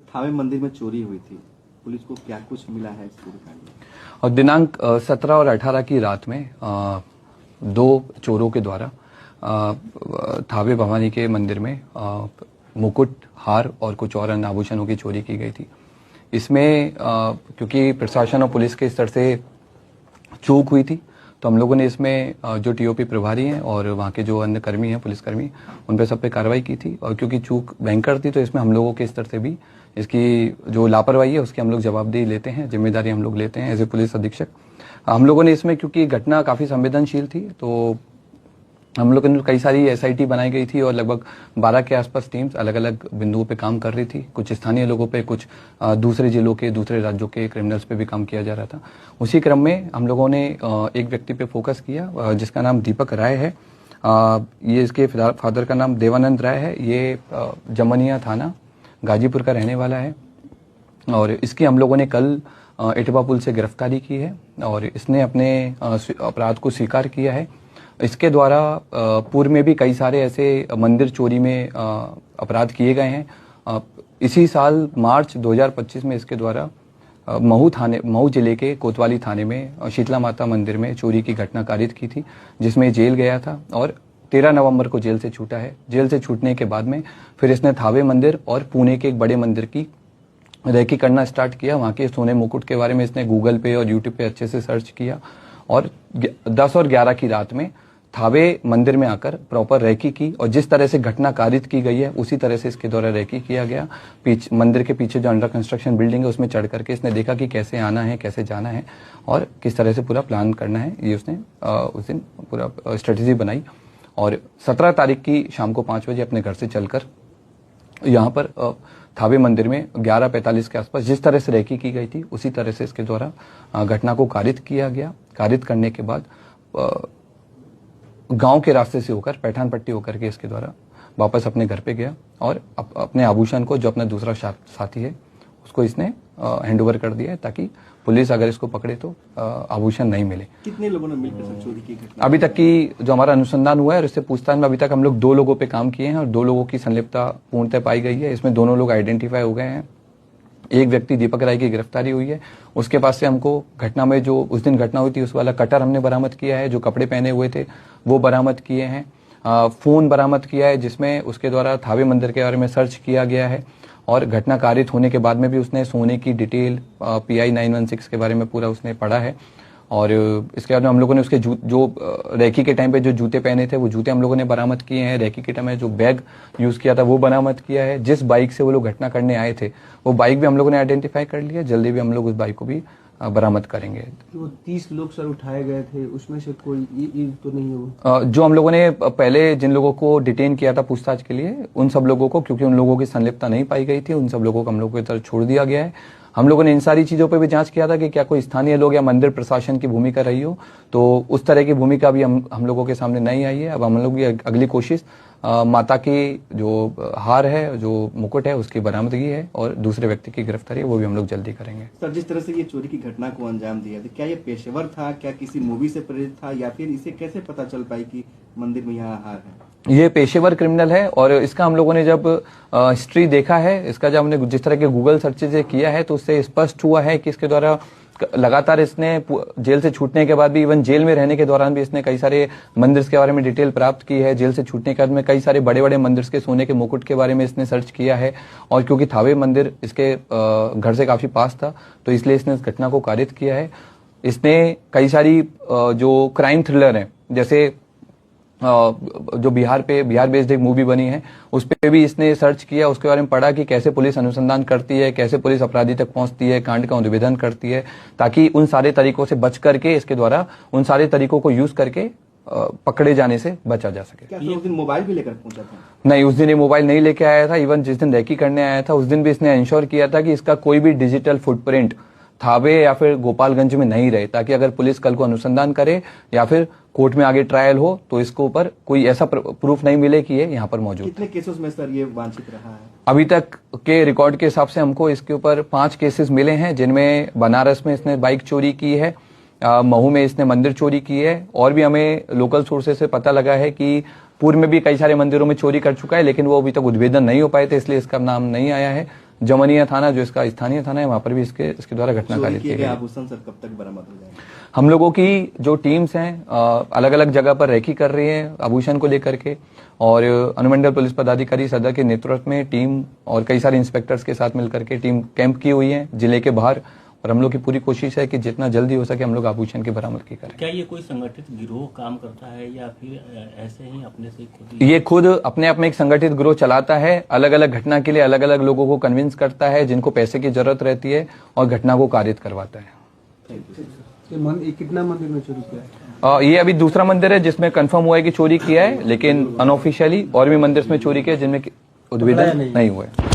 थावे मंदिर में चोरी हुई थी, पुलिस को क्या कुछ मिला है इस पूरे कांड में? और दिनांक 17 और 18 की रात में दो चोरों के द्वारा थावे भवानी के मंदिर में मुकुट, हार और कुछ और अन्य आभूषणों की चोरी की गई थी। इसमें क्योंकि प्रशासन और पुलिस के स्तर से चूक हुई थी, तो हम लोगों ने इसमें जो टीओपी प्रभारी हैं और वहाँ के जो अन्य कर्मी हैं, पुलिसकर्मी, उन पे सब पे कार्रवाई की थी। और क्योंकि चूक भयंकर थी, तो इसमें हम लोगों के स्तर से भी इसकी जो लापरवाही है उसकी हम लोग जवाबदेही लेते हैं, जिम्मेदारी हम लोग लेते हैं एज ए पुलिस अधीक्षक। हम लोगों ने इसमें, क्योंकि घटना काफ़ी संवेदनशील थी, तो हम लोगों ने कई सारी एसआईटी बनाई गई थी और लगभग 12 के आसपास टीम्स अलग अलग बिंदुओं पे काम कर रही थी। कुछ स्थानीय लोगों पे, कुछ दूसरे जिलों के, दूसरे राज्यों के क्रिमिनल्स पे भी काम किया जा रहा था। उसी क्रम में हम लोगों ने एक व्यक्ति पे फोकस किया जिसका नाम दीपक राय है। ये इसके फादर का नाम देवानंद राय है। ये जमनिया थाना गाजीपुर का रहने वाला है और इसकी हम लोगों ने कल इटवा पुल से गिरफ्तारी की है और इसने अपने अपराध को स्वीकार किया है। इसके द्वारा पूर्व में भी कई सारे ऐसे मंदिर चोरी में अपराध किए गए हैं। इसी साल मार्च 2025 में इसके द्वारा महू जिले के कोतवाली थाने में शीतला माता मंदिर में चोरी की घटना कारित की थी, जिसमें जेल गया था और 13 नवंबर को जेल से छूटा है। जेल से छूटने के बाद में फिर इसने थावे मंदिर और पुणे के एक बड़े मंदिर की रेकी करना स्टार्ट किया। वहाँ के सोने मुकुट के बारे में इसने गूगल पे और यूट्यूब पे अच्छे से सर्च किया और 10 और 11 की रात में थावे मंदिर में आकर प्रॉपर रेकी की और जिस तरह से घटना कारित की गई है उसी तरह से इसके द्वारा रेकी किया गया। मंदिर के पीछे जो अंडर कंस्ट्रक्शन बिल्डिंग है उसमें चढ़ करके इसने देखा कि कैसे आना है, कैसे जाना है और किस तरह से पूरा प्लान करना है। ये उसने उस दिन पूरा स्ट्रेटेजी बनाई और 17 तारीख की शाम को 5 बजे अपने घर से चलकर यहाँ पर थावे मंदिर में 11:45 के आसपास जिस तरह से रेकी की गई थी उसी तरह से इसके द्वारा घटना को कारित किया गया। कारित करने के बाद गांव के रास्ते से होकर पैठान पट्टी होकर के इसके द्वारा वापस अपने घर पे गया और अपने आभूषण को, जो अपना दूसरा साथी है, उसको इसने हैंडओवर कर दिया है ताकि पुलिस अगर इसको पकड़े तो आभूषण नहीं मिले। कितने लोगों ने मिलकर चोरी की घटना? अभी तक की जो हमारा अनुसंधान हुआ है और इससे पूछताछ में अभी तक हम लोग 2 लोगों पे काम किए हैं और 2 लोगों की संलिप्तता पूर्णतः पाई गई है। इसमें दोनों लोग आइडेंटिफाई हो गए हैं। एक व्यक्ति दीपक राय की गिरफ्तारी हुई है। उसके पास से हमको घटना में जो उस दिन घटना हुई थी उस वाला कटर हमने बरामद किया है, जो कपड़े पहने हुए थे वो बरामद किए हैं। फोन बरामद किया है जिसमें उसके द्वारा थावे मंदिर के बारे में सर्च किया गया है और घटना कारित होने के बाद में भी उसने सोने की डिटेल PI 916 के बारे में पूरा उसने पढ़ा है। और इसके बाद में हम लोगों ने उसके जो रेकी के टाइम पे जो जूते पहने थे वो जूते हम लोगों ने बरामद किए हैं। रेकी के टाइम में जो बैग यूज किया था वो बरामद किया है। जिस बाइक से वो लोग घटना करने आए थे वो बाइक भी हम लोगों ने आइडेंटिफाई कर लिया। जल्दी भी हम लोग उस बाइक को भी बरामद करेंगे। वो 30 लोग सर उठाए गए थे, उसमें से कोई ये तो नहीं हुआ? जो हम लोगों ने पहले जिन लोगों को डिटेन किया था पूछताछ के लिए, उन सब लोगों को, क्योंकि उन लोगों की संलिप्तता नहीं पाई गई थी, उन सब लोगों को हम लोगों की तरफ छोड़ दिया गया है। हम लोगों ने इन सारी चीजों पे भी जांच किया था कि क्या कोई स्थानीय लोग या मंदिर प्रशासन की भूमिका रही हो, तो उस तरह की भूमिका भी हम लोगों के सामने नहीं आई है। अब हम लोग की अगली कोशिश माता की जो हार है, जो मुकुट है, उसकी बरामदगी है और दूसरे व्यक्ति की गिरफ्तारी है वो भी हम लोग जल्दी करेंगे। सर, जिस तरह से ये चोरी की घटना को अंजाम दिया था, क्या ये पेशेवर था, क्या किसी मूवी से प्रेरित था, या फिर इसे कैसे पता चल पाई कि मंदिर में यहाँ हार है? ये पेशेवर क्रिमिनल है और इसका हम लोगों ने जब हिस्ट्री देखा है, इसका जब हमने जिस तरह के गूगल सर्चेज किया है तो उससे स्पष्ट हुआ है कि इसके द्वारा लगातार इसने जेल से छूटने के बाद भी, इवन जेल में रहने के दौरान भी इसने कई सारे मंदिर के बारे में डिटेल प्राप्त की है। जेल से छूटने के बाद में कई सारे बड़े बड़े मंदिर के सोने के मुकुट के बारे में इसने सर्च किया है और क्योंकि थावे मंदिर इसके घर से काफी पास था तो इसलिए इसने इस घटना को कारित किया है। इसने कई सारी जो क्राइम थ्रिलर है, जैसे जो बिहार बेस्ड एक मूवी बनी है उस पे भी इसने सर्च किया, उसके बारे में पढ़ा कि कैसे पुलिस अनुसंधान करती है, कैसे पुलिस अपराधी तक पहुंचती है, कांड का अनुवेदन करती है, ताकि उन सारे तरीकों से बच करके इसके द्वारा उन सारे तरीकों को यूज करके पकड़े जाने से बचा जा सके। क्या उस दिन मोबाइल भी लेकर पहुंचा था? नहीं, उस दिन ये मोबाइल नहीं लेके आया था। इवन जिस दिन रेकी करने आया था उस दिन भी इसने इंश्योर किया था कि इसका कोई भी डिजिटल फुटप्रिंट थावे या फिर गोपालगंज में नहीं रहे, ताकि अगर पुलिस कल को अनुसंधान करे या फिर कोर्ट में आगे ट्रायल हो तो इसके ऊपर कोई ऐसा प्रूफ नहीं मिले कि ये यहाँ पर मौजूद। कितने केसेस में सर ये वांछित रहा है? अभी तक के रिकॉर्ड के हिसाब से हमको इसके ऊपर 5 केसेस मिले हैं, जिनमें बनारस में इसने बाइक चोरी की है, महू में इसने मंदिर चोरी की है और भी हमें लोकल सोर्सेज से पता लगा है कि पूर्व में भी कई सारे मंदिरों में चोरी कर चुका है, लेकिन वो अभी तक उद्भेदन नहीं हो पाए थे, इसलिए इसका नाम नहीं आया है। जमनिया थाना जो इसका स्थानीय थाना है वहां पर भी इसके द्वारा घटना चोरी कार्य किए किया गए गया। आभूषण सर कब तक बरामद हो जाएंगे? हम लोगों की जो टीम्स हैं अलग अलग जगह पर रेकी कर रही है आभूषण को लेकर के, और अनुमंडल पुलिस पदाधिकारी सदर के नेतृत्व में टीम और कई सारे इंस्पेक्टर्स के साथ मिलकर के टीम कैंप की हुई है जिले के बाहर, और हम लोग की पूरी कोशिश है कि जितना जल्दी हो सके हम लोग आभूषण की बरामदगी करें। क्या ये कोई संगठित गिरोह काम करता है या फिर ऐसे ही अपने से खुद ही? ये खुद अपने आप में एक संगठित गिरोह चलाता है, अलग अलग घटना के लिए अलग अलग लोगों को कन्विंस करता है जिनको पैसे की जरूरत रहती है और घटना को कारित करवाता है। ये कितना मंदिर में चोरी किया है? ये अभी दूसरा मंदिर है जिसमें कंफर्म हुआ है कि चोरी किया है, लेकिन अनऑफिशियली और भी मंदिर में चोरी किया है जिनमें उद्भेदन नहीं हुआ है।